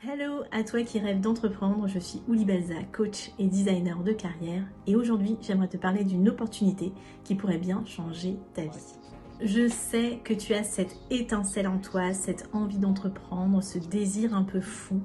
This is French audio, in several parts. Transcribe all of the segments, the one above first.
Hello à toi qui rêves d'entreprendre, je suis Ouli Balza, coach et designer de carrière et aujourd'hui j'aimerais te parler d'une opportunité qui pourrait bien changer ta vie. Je sais que tu as cette étincelle en toi, cette envie d'entreprendre, ce désir un peu fou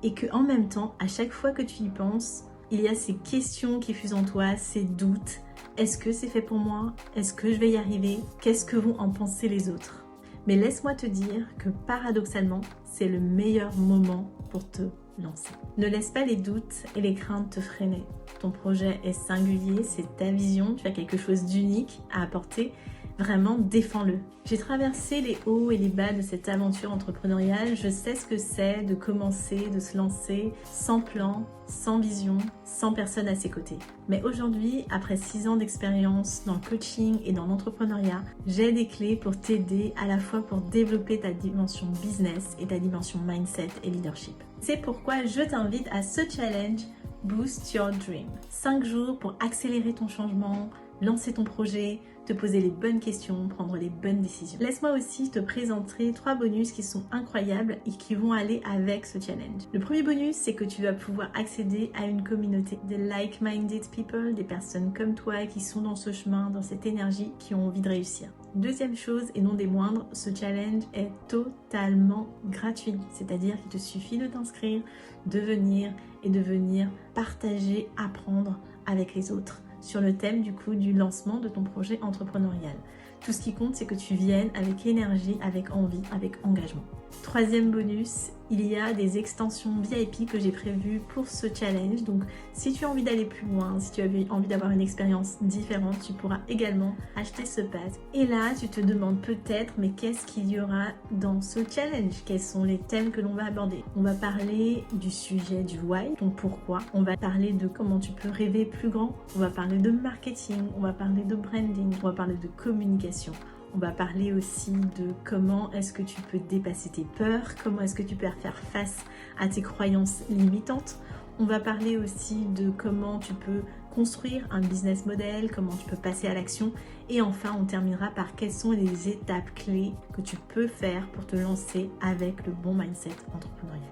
et que en même temps, à chaque fois que tu y penses, il y a ces questions qui fusent en toi, ces doutes. Est-ce que c'est fait pour moi? Est-ce que je vais y arriver? Qu'est-ce que vont en penser les autres? Mais laisse-moi te dire que paradoxalement, c'est le meilleur moment pour te lancer. Ne laisse pas les doutes et les craintes te freiner. Ton projet est singulier, c'est ta vision, tu as quelque chose d'unique à apporter. Vraiment, défends-le. J'ai traversé les hauts et les bas de cette aventure entrepreneuriale. Je sais ce que c'est de commencer, de se lancer sans plan, sans vision, sans personne à ses côtés. Mais aujourd'hui, après 6 ans d'expérience dans le coaching et dans l'entrepreneuriat, j'ai des clés pour t'aider à la fois pour développer ta dimension business et ta dimension mindset et leadership. C'est pourquoi je t'invite à ce challenge Boost Your Dream. 5 jours pour accélérer ton changement, lancer ton projet, te poser les bonnes questions, prendre les bonnes décisions. Laisse-moi aussi te présenter 3 bonus qui sont incroyables et qui vont aller avec ce challenge. Le premier bonus, c'est que tu vas pouvoir accéder à une communauté de like-minded people, des personnes comme toi qui sont dans ce chemin, dans cette énergie, qui ont envie de réussir. Deuxième chose, et non des moindres, ce challenge est totalement gratuit. C'est-à-dire qu'il te suffit de t'inscrire, de venir partager, apprendre avec les autres sur le thème du lancement de ton projet entrepreneurial. Tout ce qui compte, c'est que tu viennes avec énergie, avec envie, avec engagement. Troisième bonus, il y a des extensions VIP que j'ai prévues pour ce challenge. Donc, si tu as envie d'aller plus loin, si tu as envie d'avoir une expérience différente, tu pourras également acheter ce pass. Et là, tu te demandes peut-être, mais qu'est-ce qu'il y aura dans ce challenge? Quels sont les thèmes que l'on va aborder? On va parler du sujet du why, ton pourquoi. On va parler de comment tu peux rêver plus grand. On va parler de marketing, on va parler de branding, on va parler de communication. On va parler aussi de comment est-ce que tu peux dépasser tes peurs, comment est-ce que tu peux faire face à tes croyances limitantes. On va parler aussi de comment tu peux construire un business model, comment tu peux passer à l'action. Et enfin, on terminera par quelles sont les étapes clés que tu peux faire pour te lancer avec le bon mindset entrepreneurial.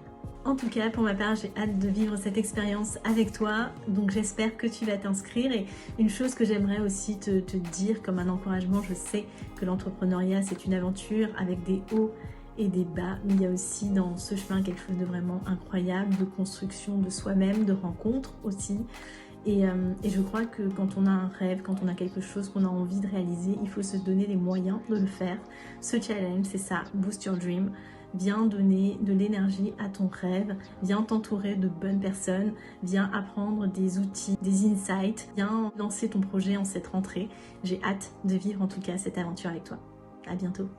En tout cas, pour ma part, j'ai hâte de vivre cette expérience avec toi. Donc j'espère que tu vas t'inscrire. Et une chose que j'aimerais aussi te dire comme un encouragement, je sais que l'entrepreneuriat, c'est une aventure avec des hauts et des bas. Mais il y a aussi dans ce chemin quelque chose de vraiment incroyable, de construction de soi-même, de rencontre aussi. Et je crois que quand on a un rêve, quand on a quelque chose qu'on a envie de réaliser, il faut se donner les moyens de le faire. Ce challenge, c'est ça, Boost Your Dream. Viens donner de l'énergie à ton rêve, viens t'entourer de bonnes personnes, viens apprendre des outils, des insights, viens lancer ton projet en cette rentrée. J'ai hâte de vivre en tout cas cette aventure avec toi. À bientôt.